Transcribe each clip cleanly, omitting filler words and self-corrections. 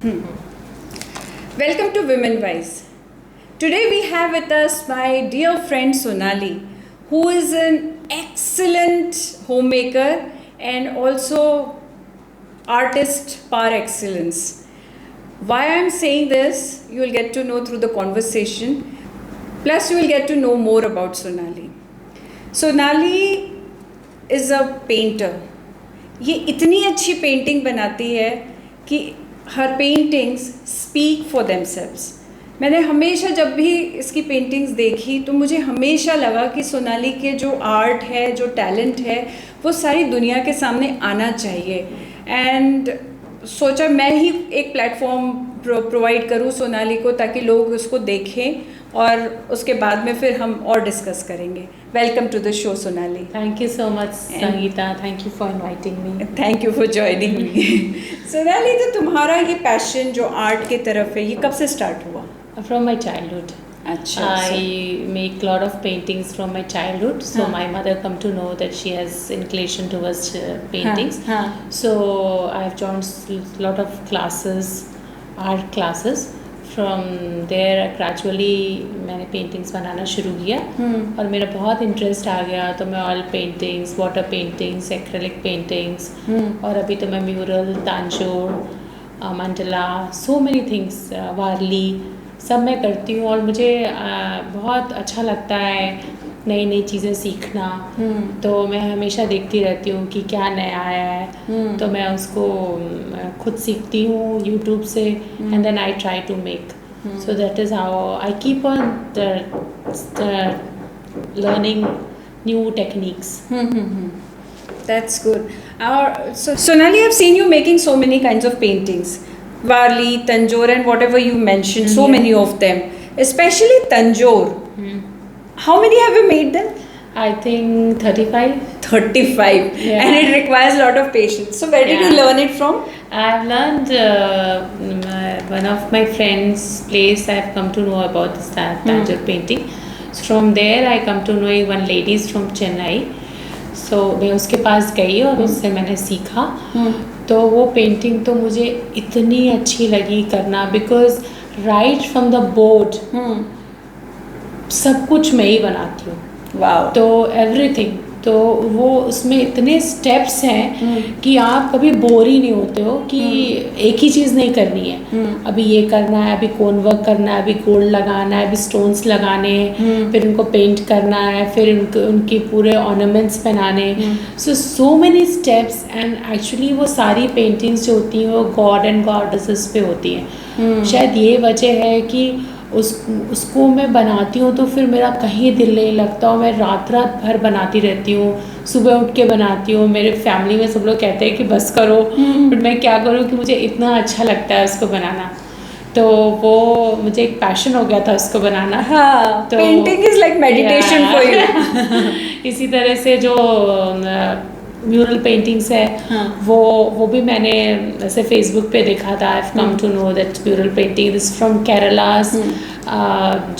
Welcome to Women Wise. Today we have with us my dear friend Sonali, who is an excellent homemaker and also artist par excellence. Why I'm saying this, you will get to know through the conversation. Plus, you will get to know more about Sonali. Sonali is a painter. ये इतनी अच्छी painting बनाती है कि हर paintings speak for themselves. मैंने हमेशा जब भी इसकी पेंटिंग्स देखी तो मुझे हमेशा लगा कि सोनाली के जो आर्ट है, जो टैलेंट है, वो सारी दुनिया के सामने आना चाहिए. एंड सोचा मैं ही एक प्लेटफॉर्म प्रोवाइड करूँ सोनाली को ताकि लोग उसको देखें और उसके बाद में फिर हम और डिस्कस करेंगे. Welcome to the show Sonali. Thank you so much, Sangeeta. Thank you for inviting me. Thank you for joining me. Sonali, तो तुम्हारा ये पैशन जो आर्ट की तरफ है, ये कब से स्टार्ट हुआ? From my childhood. अच्छा. I make lot of paintings from my childhood. So हाँ. my mother come to know that she has inclination towards paintings. हाँ. So I've joined lot of classes, art classes. From there gradually मैंने paintings बनाना शुरू किया और मेरा बहुत interest आ गया. तो मैं oil paintings, water paintings, acrylic paintings और अभी तो मैं mural, Tanjore, mandala, so many things, Warli, सब मैं करती हूँ. और मुझे बहुत अच्छा लगता है नई नई चीज़ें सीखना. तो मैं हमेशा देखती रहती हूँ कि क्या नया आया है. तो मैं उसको खुद सीखती हूँ यूट्यूब से and then I try to make. So that is how I keep on learning new techniques. That's good. So Sonali, I've seen you making so many kinds of paintings. Varli, Tanjore and whatever you mentioned, so many of them. Especially Tanjore. How many have you made them? I think 35. 35. Yeah. And it requires a lot of patience. So where did you learn it from? I've learned one of my friends' place. I've come to know about this Tanjore painting. So from there I come to know one lady is from Chennai. So मैं उसके पास गई और उससे मैंने सीखा. तो वो painting तो मुझे इतनी अच्छी लगी करना, because right from the board सब कुछ मैं ही बनाती हूँ. Wow. तो एवरीथिंग, तो वो उसमें इतने स्टेप्स हैं कि आप कभी बोर ही नहीं होते हो कि एक ही चीज़ नहीं करनी है. अभी ये करना है, अभी कोन वर्क करना है, अभी गोल्ड लगाना है, अभी स्टोन्स लगाने हैं, फिर उनको पेंट करना है, फिर उनके पूरे ऑर्नामेंट्स बनाने. So many steps. And actually वो सारी पेंटिंग्स जो होती हैं वो गॉड एंड गॉडेसेस पे होती हैं. शायद ये वजह है कि उसको मैं बनाती हूँ तो फिर मेरा कहीं दिल नहीं लगता और मैं रात भर बनाती रहती हूँ. सुबह उठ के बनाती हूँ. मेरे फैमिली में सब लोग कहते हैं कि बस करो, बट मैं क्या करूँ कि मुझे इतना अच्छा लगता है उसको बनाना. तो वो मुझे एक पैशन हो गया था उसको बनाना. हाँ, तो painting is like meditation for you. इसी तरह से जो म्यूरल पेंटिंग्स है, वो भी मैंने ऐसे फेसबुक पे देखा था. I come to know that mural painting is from Keralas.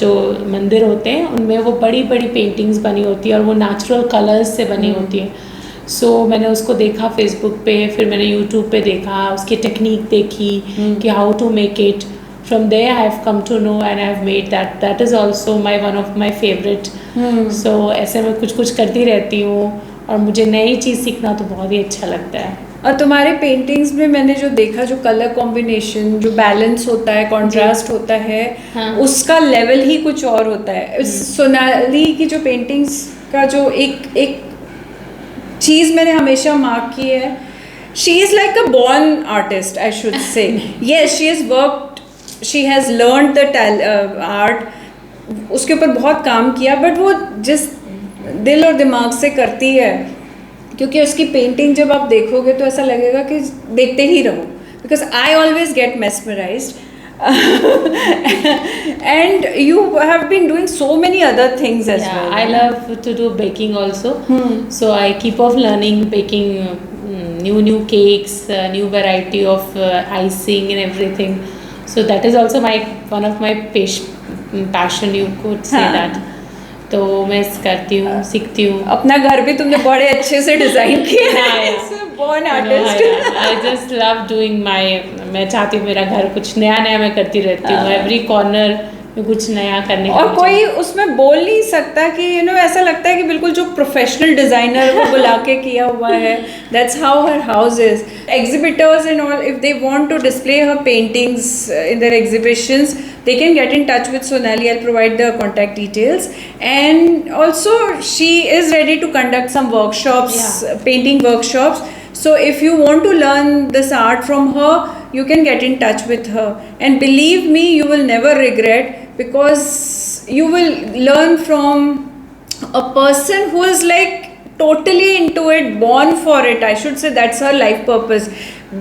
जो मंदिर होते हैं उनमें वो बड़ी बड़ी पेंटिंग्स बनी होती है और वो नेचुरल कलर्स से बनी होती है. सो मैंने उसको देखा फेसबुक पे, फिर मैंने यूट्यूब पे देखा, उसकी टेक्निक देखी कि how to make it. From there I have come to know and I have made that. That is also one of my favorite. So ऐसे मैं कुछ करती रहती हूँ और मुझे नई चीज़ सीखना तो बहुत ही अच्छा लगता है. और तुम्हारे पेंटिंग्स में मैंने जो देखा, जो कलर कॉम्बिनेशन, जो बैलेंस होता है, कॉन्ट्रास्ट होता है, उसका लेवल ही कुछ और होता है. सोनाली की जो पेंटिंग्स का जो एक चीज़ मैंने हमेशा मार्क की है, she is like a born artist, I should say. Yes, she has worked, she has learned the art, उसके ऊपर बहुत काम किया, बट वो जिस दिल और दिमाग से करती है, क्योंकि उसकी पेंटिंग जब आप देखोगे तो ऐसा लगेगा कि देखते ही रहो. Because I always get mesmerised. And you have been doing so many other things as well. I love to do baking also. So I keep on learning baking new cakes, new variety of icing and everything. So that is also one of my passion, you could say that. तो मैं करती हूँ, सीखती हूँ. अपना घर भी तुमने बड़े अच्छे से डिज़ाइन किया है. Born artist. I just love doing my, मैं चाहती हूँ मेरा घर कुछ नया नया मैं करती रहती हूँ, एवरी कॉर्नर में कुछ नया करने का। और कोई उसमें बोल नहीं सकता कि ऐसा लगता है कि बिल्कुल जो प्रोफेशनल डिजाइनर वो बुला के किया हुआ है। That's how her house is. Exhibitors and all, if they want to display her paintings in their exhibitions, they can get in touch with Sonali. I'll provide the contact details. And also she is ready to conduct some workshops, painting workshops. So if you want to learn this art from her, you can get in touch with her. And believe me, you will never regret, because you will learn from a person who is like totally into it, born for it. I should say that's her life purpose.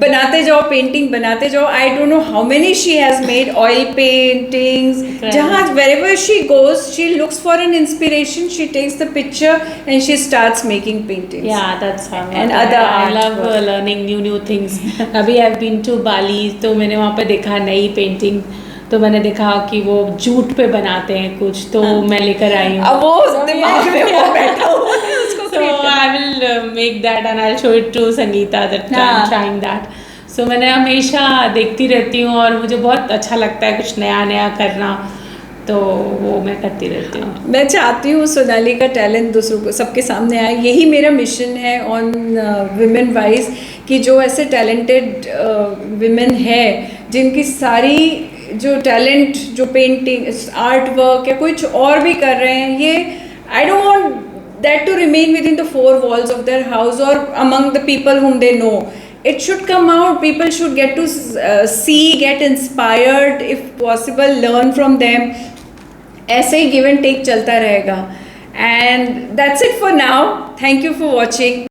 बनाते जाओ, painting बनाते जाओ. I don't know how many she has made, oil paintings. जहाँ wherever she goes, she looks for an inspiration. She takes the picture and she starts making paintings. Yeah, that's how. And other I art love work. learning new things. अभी I've been to Bali, तो मैंने वहाँ पे देखा नई painting, तो मैंने देखा कि वो जूट पे बनाते हैं कुछ, तो मैं लेकर आई हूँ। अब वो दिमाग में वो बैठा हुआ है उसको। So I will make that and I'll show it to Sangeeta that I'm trying that. So मैंने हमेशा देखती रहती हूँ और मुझे बहुत अच्छा लगता है कुछ नया नया करना, तो वो मैं करती रहती हूँ। मैं चाहती हूँ सोनाली का टैलेंट दूसरों को, सबके सामने आए। यही मेरा मिशन है ऑन विमेन वाइज, कि जो ऐसे टैलेंटेड विमेन है जिनकी सारी जो टैलेंट, जो पेंटिंग, आर्ट वर्क या कुछ और भी कर रहे हैं, ये I don't want that to remain within the four walls of their house or among the people whom they know. It should come out. People should get to see, get inspired, if possible, learn from them. ऐसे ही give and take चलता रहेगा. And that's it for now. Thank you for watching.